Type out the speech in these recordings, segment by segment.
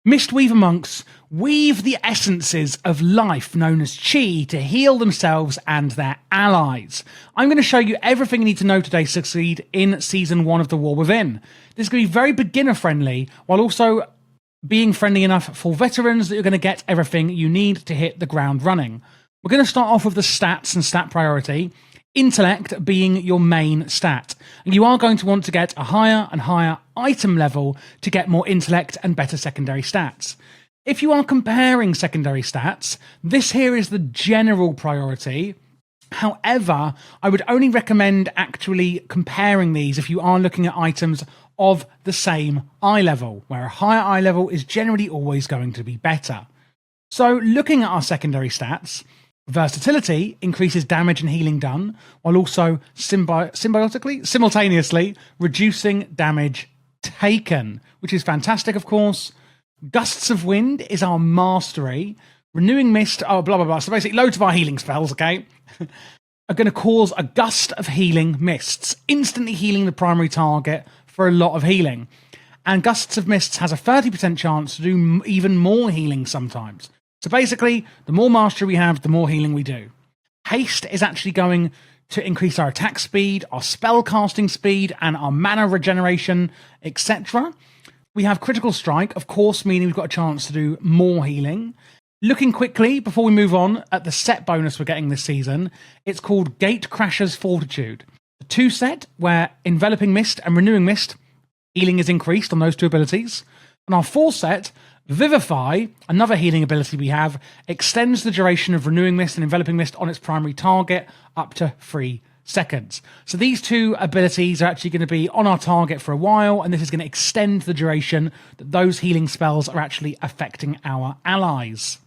Mistweaver monks weave the essences of life known as chi to heal themselves and their allies. I'm going to show you everything you need to know today to succeed in Season 1 of TheWarWithin. This is going to be very beginner friendly, while also being friendly enough for veterans that you're going to get everything you need to hit the ground running. We're going to start off with the stats and stat priority. Intellect being your main stat. And you are going to want to get a higher and higher item level to get more intellect and better secondary stats. If you are comparing secondary stats, this here is the general priority. However, I would only recommend actually comparing these if you are looking at items of the same eye level, where a higher eye level is generally always going to be better. So looking at our secondary stats, versatility increases damage and healing done, while also simultaneously reducing damage taken, which is fantastic, of course. Gusts of wind is our mastery. Renewing mist, blah, blah, blah. So basically loads of our healing spells, okay, are going to cause a gust of healing mists, instantly healing the primary target for a lot of healing. And gusts of mists has a 30% chance to do even more healing sometimes. So basically, the more mastery we have, the more healing we do. Haste is actually going to increase our attack speed, our spell casting speed, and our mana regeneration, etc. We have critical strike, of course, meaning we've got a chance to do more healing. Looking quickly, before we move on, at the set bonus we're getting this season, it's called Gatecrasher's Fortitude. The 2 set, where Enveloping Mist and Renewing Mist, healing is increased on those 2 abilities. And our 4 set, Vivify, another healing ability we have, extends the duration of Renewing Mist and Enveloping Mist on its primary target up to 3 seconds. So these 2 abilities are actually going to be on our target for a while, and this is going to extend the duration that those healing spells are actually affecting our allies.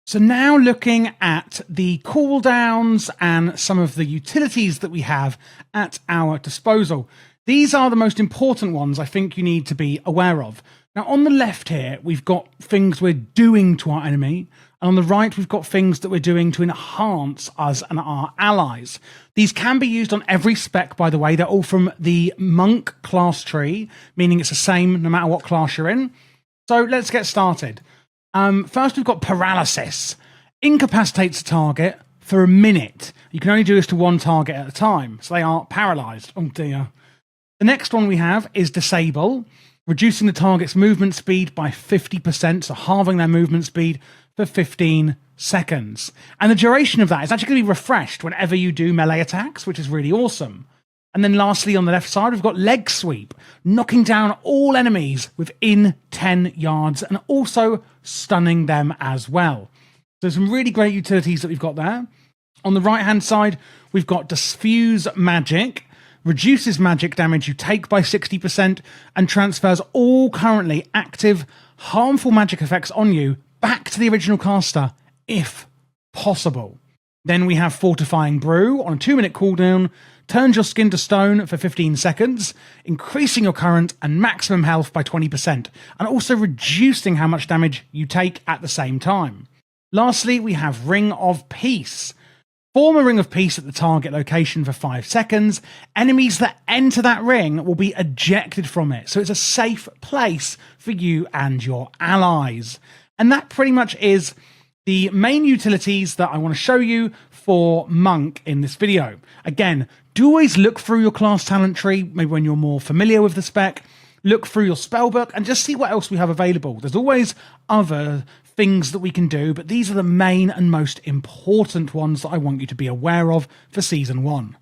So now looking at the cooldowns and some of the utilities that we have at our disposal. These are the most important ones I think you need to be aware of. Now, on the left here, we've got things we're doing to our enemy, and on the right, we've got things that we're doing to enhance us and our allies. These can be used on every spec, by the way. They're all from the monk class tree, meaning it's the same no matter what class you're in. So let's get started. First, we've got paralysis. Incapacitates a target for a minute. You can only do this to one target at a time, so they are paralyzed. Oh dear. The next one we have is disable. Reducing the target's movement speed by 50%, so halving their movement speed for 15 seconds. And the duration of that is actually going to be refreshed whenever you do melee attacks, which is really awesome. And then lastly, on the left side, we've got leg sweep, knocking down all enemies within 10 yards and also stunning them as well. So some really great utilities that we've got there. On the right-hand side, we've got diffuse magic. Reduces magic damage you take by 60% and transfers all currently active harmful magic effects on you back to the original caster, if possible. Then we have Fortifying Brew on a 2-minute cooldown, turns your skin to stone for 15 seconds, increasing your current and maximum health by 20%, and also reducing how much damage you take at the same time. Lastly, we have Ring of Peace. Form a ring of peace at the target location for 5 seconds. Enemies that enter that ring will be ejected from it. So it's a safe place for you and your allies. And that pretty much is the main utilities that I want to show you for Monk in this video. Again, do always look through your class talent tree, maybe when you're more familiar with the spec. Look through your spellbook and just see what else we have available. There's always other things that we can do, but these are the main and most important ones that I want you to be aware of for Season 1.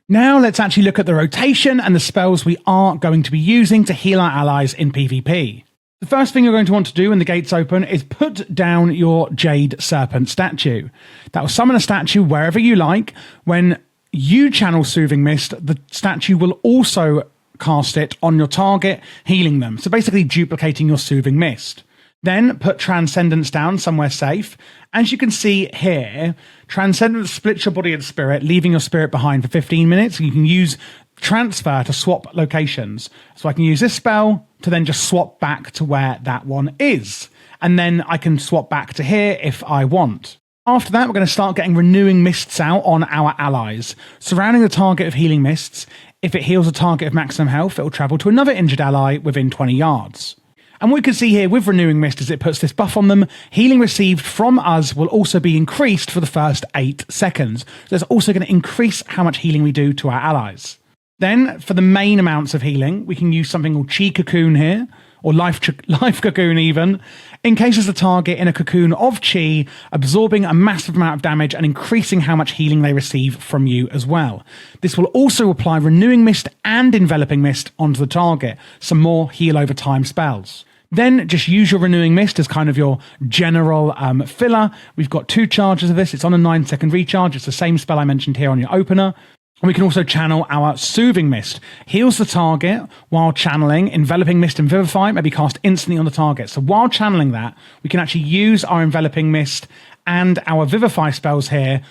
Now let's actually look at the rotation and the spells we are going to be using to heal our allies in PvP. The first thing you're going to want to do when the gates open is put down your Jade Serpent statue. That will summon a statue wherever you like. When you channel Soothing Mist, the statue will also cast it on your target, healing them. So basically duplicating your Soothing Mist. Then put Transcendence down somewhere safe. As you can see here, Transcendence splits your body and spirit, leaving your spirit behind for 15 minutes. You can use Transfer to swap locations. So I can use this spell to then just swap back to where that one is. And then I can swap back to here if I want. After that, we're going to start getting Renewing Mists out on our allies. Surrounding the target of Healing Mists, if it heals a target of maximum health, it will travel to another injured ally within 20 yards. And what we can see here with Renewing Mist is it puts this buff on them. Healing received from us will also be increased for the first 8 seconds. So it's also going to increase how much healing we do to our allies. Then, for the main amounts of healing, we can use something called Chi Cocoon here, or life Cocoon even, encases the target in a cocoon of Chi, absorbing a massive amount of damage and increasing how much healing they receive from you as well. This will also apply Renewing Mist and Enveloping Mist onto the target, some more heal over time spells. Then just use your Renewing Mist as kind of your general filler. We've got 2 charges of this. It's on a 9-second recharge. It's the same spell I mentioned here on your opener. And we can also channel our Soothing Mist. Heals the target while channeling. Enveloping Mist and Vivify may be cast instantly on the target. So while channeling that, we can actually use our Enveloping Mist and our Vivify spells here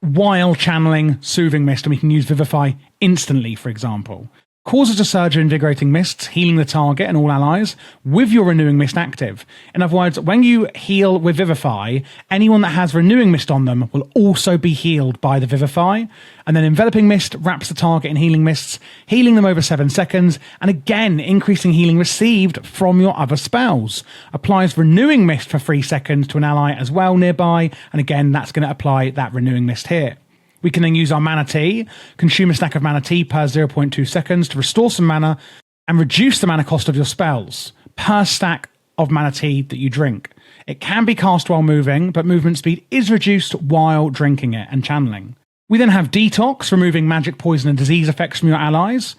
while channeling Soothing Mist. And we can use Vivify instantly, for example. Causes a surge of Invigorating Mists, healing the target and all allies with your Renewing Mist active. In other words, when you heal with Vivify, anyone that has Renewing Mist on them will also be healed by the Vivify. And then Enveloping Mist wraps the target in Healing Mists, healing them over 7 seconds, and again increasing healing received from your other spells. Applies Renewing Mist for 3 seconds to an ally as well nearby, and again that's going to apply that Renewing Mist here. We can then use our Mana Tea, consume a stack of Mana Tea per 0.2 seconds to restore some mana and reduce the mana cost of your spells per stack of Mana Tea that you drink. It can be cast while moving, but movement speed is reduced while drinking it and channeling. We then have Detox, removing magic, poison and disease effects from your allies.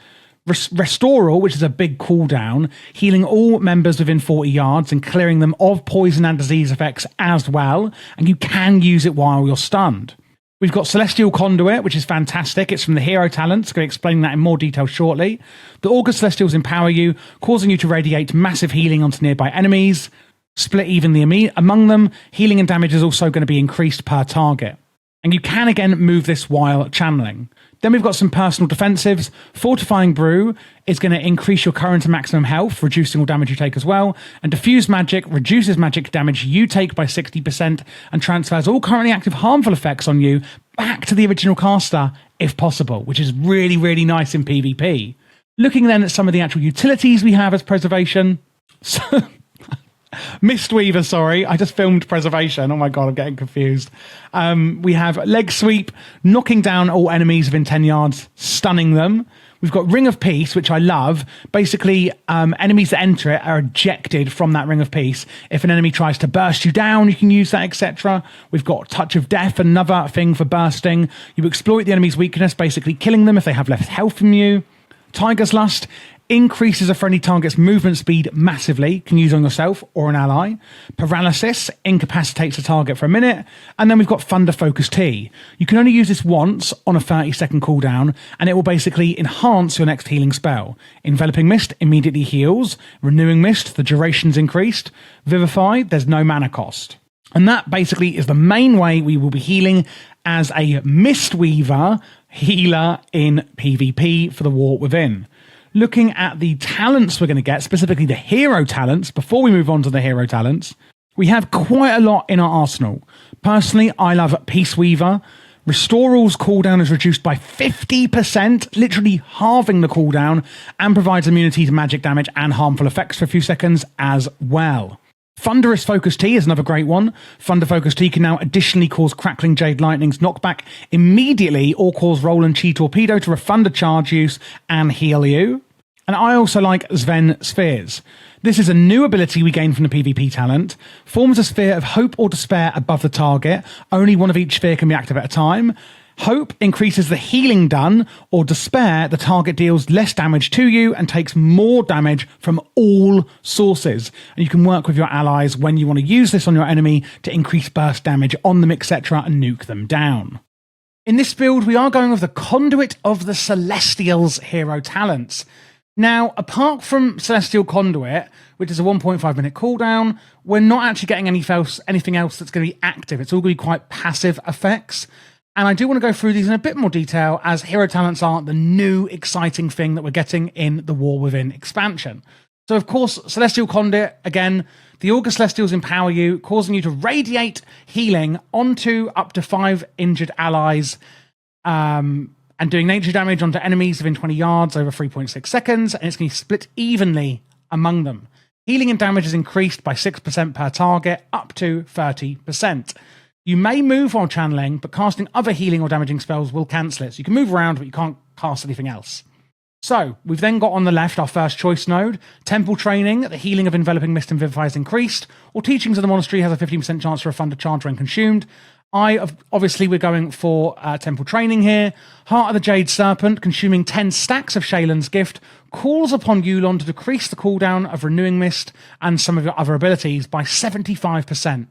Restoral, which is a big cooldown, healing all members within 40 yards and clearing them of poison and disease effects as well, and you can use it while you're stunned. We've got Celestial Conduit, which is fantastic. It's from the hero talents. Going to explain that in more detail shortly. The August Celestials empower you, causing you to radiate massive healing onto nearby enemies. Split evenly among them. Healing and damage is also going to be increased per target. And you can again move this while channeling. Then we've got some personal defensives. Fortifying Brew is going to increase your current and maximum health, reducing all damage you take as well. And Diffuse Magic reduces magic damage you take by 60% and transfers all currently active harmful effects on you back to the original caster, if possible, which is really, really nice in PvP. Looking then at some of the actual utilities we have as preservation. So, Mistweaver, sorry. I just filmed preservation. Oh my god, I'm getting confused. We have Leg Sweep, knocking down all enemies within 10 yards, stunning them. We've got Ring of Peace, which I love. Basically, enemies that enter it are ejected from that Ring of Peace. If an enemy tries to burst you down, you can use that, etc. We've got Touch of Death, another thing for bursting. You exploit the enemy's weakness, basically killing them if they have less health from you. Tiger's Lust increases a friendly target's movement speed massively, can use on yourself or an ally. Paralysis incapacitates a target for a minute. And then we've got Thunder Focus Tea. You can only use this once on a 30-second cooldown, and it will basically enhance your next healing spell. Enveloping Mist immediately heals. Renewing Mist, the duration's increased. Vivify, there's no mana cost. And that basically is the main way we will be healing as a Mistweaver healer in PvP for the War Within. Looking at the talents we're going to get, specifically the hero talents, before we move on to the hero talents, we have quite a lot in our arsenal. Personally, I love Peace Weaver. Restoral's cooldown is reduced by 50%, literally halving the cooldown, and provides immunity to magic damage and harmful effects for a few seconds as well. Thunderous Focus Tea is another great one. Thunder Focus Tea can now additionally cause Crackling Jade Lightning's knockback immediately, or cause Roland Chi Torpedo to refund a charge use and heal you. And I also like Sven Spheres. This is a new ability we gain from the PvP talent. Forms a sphere of hope or despair above the target. Only one of each sphere can be active at a time. Hope increases the healing done, or despair, the target deals less damage to you and takes more damage from all sources. And you can work with your allies when you want to use this on your enemy to increase burst damage on them, etc., and nuke them down. In this build, we are going with the Conduit of the Celestials hero talents. Now, apart from Celestial Conduit, which is a 1.5 minute cooldown, we're not actually getting anything else that's going to be active. It's all going to be quite passive effects. And I do want to go through these in a bit more detail, as hero talents are the new exciting thing that we're getting in the War Within expansion. So, of course, Celestial Conduit, again, the August Celestials empower you, causing you to radiate healing onto up to 5 injured allies, and doing nature damage onto enemies within 20 yards over 3.6 seconds, and it's going to be split evenly among them. Healing and damage is increased by 6% per target, up to 30%. You may move while channeling, but casting other healing or damaging spells will cancel it. So you can move around, but you can't cast anything else. So, we've then got on the left our first choice node. Temple Training, the healing of Enveloping Mist and Vivify is increased. Or Teachings of the Monastery has a 15% chance to refund a charge when consumed. Obviously, we're going for Temple Training here. Heart of the Jade Serpent, consuming 10 stacks of Shaylan's Gift, calls upon Yulon to decrease the cooldown of Renewing Mist and some of your other abilities by 75%.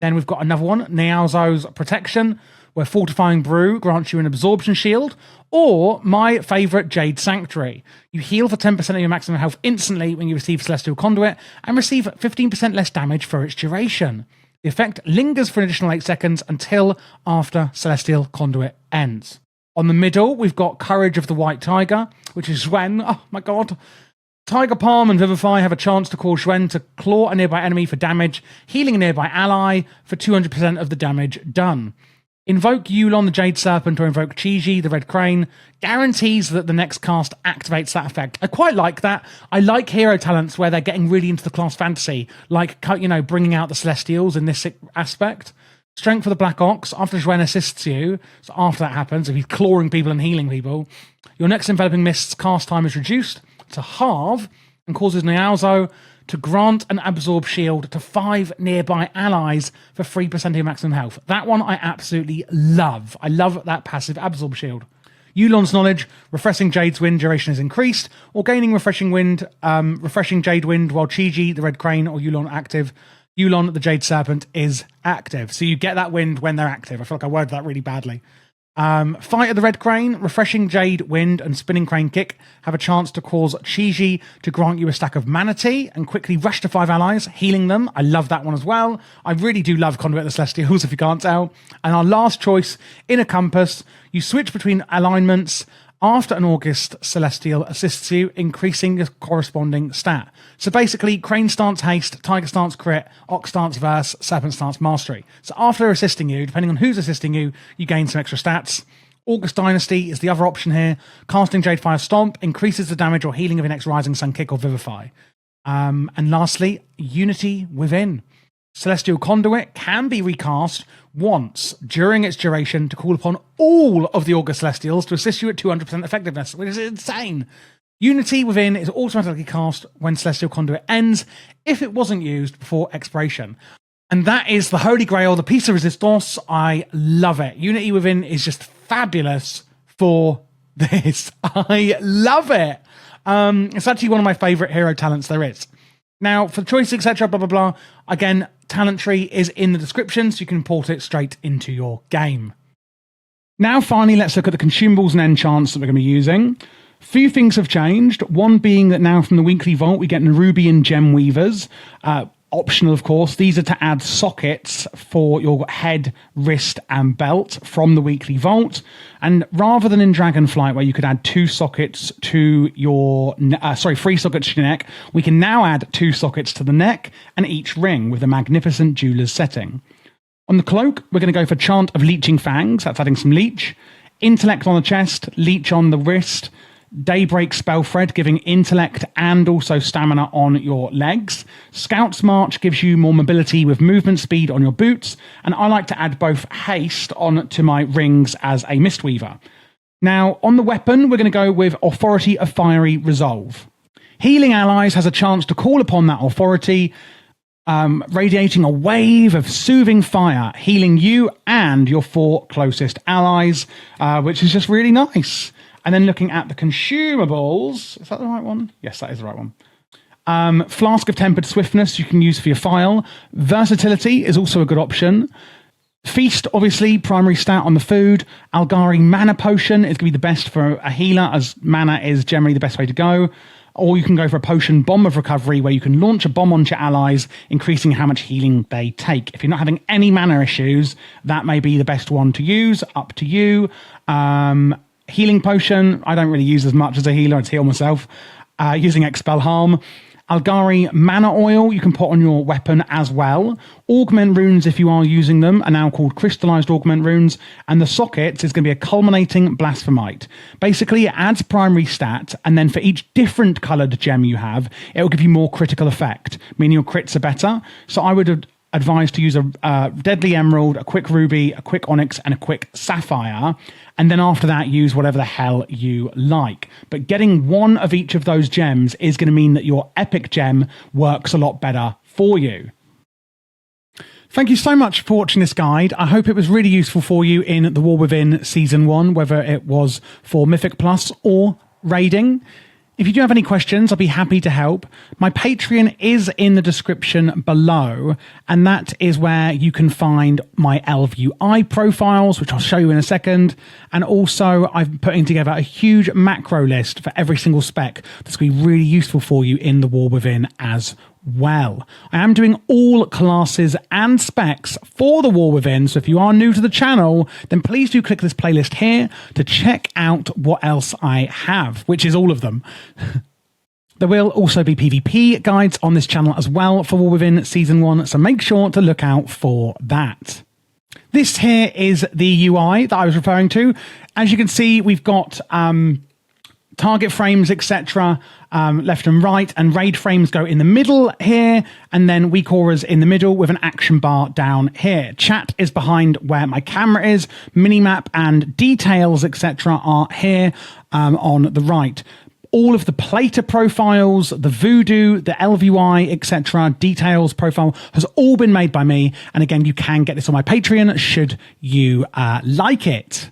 Then we've got another one, Niaozo's Protection, where Fortifying Brew grants you an absorption shield, or my favourite, Jade Sanctuary. You heal for 10% of your maximum health instantly when you receive Celestial Conduit, and receive 15% less damage for its duration. The effect lingers for an additional 8 seconds until after Celestial Conduit ends. On the middle, we've got Courage of the White Tiger, which is Zwen. Oh my god. Tiger Palm and Vivify have a chance to cause Zwen to claw a nearby enemy for damage, healing a nearby ally for 200% of the damage done. Invoke Yulon the Jade Serpent or invoke Chi-Ji the Red Crane guarantees that the next cast activates that effect. I quite like that. I like hero talents where they're getting really into the class fantasy, like, bringing out the Celestials in this aspect. Strength for the Black Ox, after Zwen assists you, so after that happens, if he's clawing people and healing people, your next Enveloping Mist's cast time is reduced to halve and causes Niaozo to grant an absorb shield to 5 nearby allies for 3% of your maximum health. That one I absolutely love. I love that passive absorb shield. Yulon's Knowledge, refreshing Jade's Wind duration is increased, or gaining refreshing Jade Wind while Chi-Ji, the Red Crane, or Yulon active. Yulon, the Jade Serpent, is active. So you get that wind when they're active. I feel like I worded that really badly. Fight of the Red Crane, refreshing Jade Wind and Spinning Crane Kick have a chance to cause Chi-Ji to grant you a stack of Manatee and quickly rush to 5 allies, healing them. I love that one as well. I really do love Conduit of the Celestials, if you can't tell. And our last choice, Inner Compass, you switch between alignments after an August Celestial assists you, increasing your corresponding stat. So basically, Crane Stance Haste, Tiger Stance Crit, Ox Stance Verse, Serpent Stance Mastery. So after they're assisting you, depending on who's assisting you, you gain some extra stats. August Dynasty is the other option here. Casting Jadefire Stomp increases the damage or healing of your next Rising Sun Kick or Vivify. And lastly, Unity Within. Celestial Conduit can be recast once during its duration to call upon all of the August Celestials to assist you at 200% effectiveness, which is insane. Unity Within is automatically cast when Celestial Conduit ends if it wasn't used before expiration. And that is the Holy Grail, the piece of resistance. I love it. Unity Within is just fabulous for this. I love it. It's actually one of my favourite hero talents there is. Now, for choice, etc., blah, blah, blah, again, talent tree is in the description, so you can import it straight into your game. Now, finally, let's look at the consumables and enchants that we're going to be using. Few things have changed, one being that now from the weekly vault, we get Nerubian Gem Weavers. Optional, of course. These are to add sockets for your head, wrist, and belt from the weekly vault. And rather than in Dragonflight, where you could add 2 sockets to your, 3 sockets to your neck, we can now add 2 sockets to the neck and each ring with the magnificent jeweler's setting. On the cloak, we're going to go for Chant of Leeching Fangs. That's adding some leech. Intellect on the chest, leech on the wrist. Daybreak Spellthread, giving intellect and also stamina on your legs. Scout's March gives you more mobility with movement speed on your boots. And I like to add both haste on to my rings as a Mistweaver. Now, on the weapon, we're going to go with Authority of Fiery Resolve. Healing allies has a chance to call upon that authority, radiating a wave of soothing fire, healing you and your 4 closest allies, which is just really nice. And then looking at the consumables, is that the right one? Yes, that is the right one. Flask of Tempered Swiftness you can use for your file. Versatility is also a good option. Feast, obviously, primary stat on the food. Algari Mana Potion is going to be the best for a healer, as mana is generally the best way to go. Or you can go for a Potion Bomb of Recovery, where you can launch a bomb onto your allies, increasing how much healing they take. If you're not having any mana issues, that may be the best one to use. Up to you. Healing Potion, I don't really use as much as a healer, I'd heal myself. Using Expel Harm. Algari mana oil you can put on your weapon as well. Augment runes, if you are using them, are now called crystallized augment runes. And the sockets is going to be a culminating blasphemite. Basically, it adds primary stat, and then for each different coloured gem you have, it will give you more critical effect, meaning your crits are better. So I would advise to use a deadly emerald, a quick ruby, a quick onyx, and a quick sapphire. And then after that, use whatever the hell you like. But getting one of each of those gems is going to mean that your epic gem works a lot better for you. Thank you so much for watching this guide. I hope it was really useful for you in The War Within Season 1, whether it was for Mythic Plus or raiding. If you do have any questions, I'll be happy to help. My Patreon is in the description below, and that is where you can find my LVUI profiles, which I'll show you in a second. And also, I'm putting together a huge macro list for every single spec that's going to be really useful for you in The War Within as well. I am doing all classes and specs for The War Within, so if you are new to the channel, then please do click this playlist here to check out what else I have, which is all of them. There will also be PvP guides on this channel as well for War Within Season 1, so make sure to look out for that. This here is the UI that I was referring to. As you can see, we've got target frames, etc., left and right, and raid frames go in the middle here, and then weak auras in the middle with an action bar down here. Chat is behind where my camera is. Minimap and details, etc., are here on the right. All of the plater profiles, the voodoo, the LVUI, etc., details profile has all been made by me. And again, you can get this on my Patreon should you like it.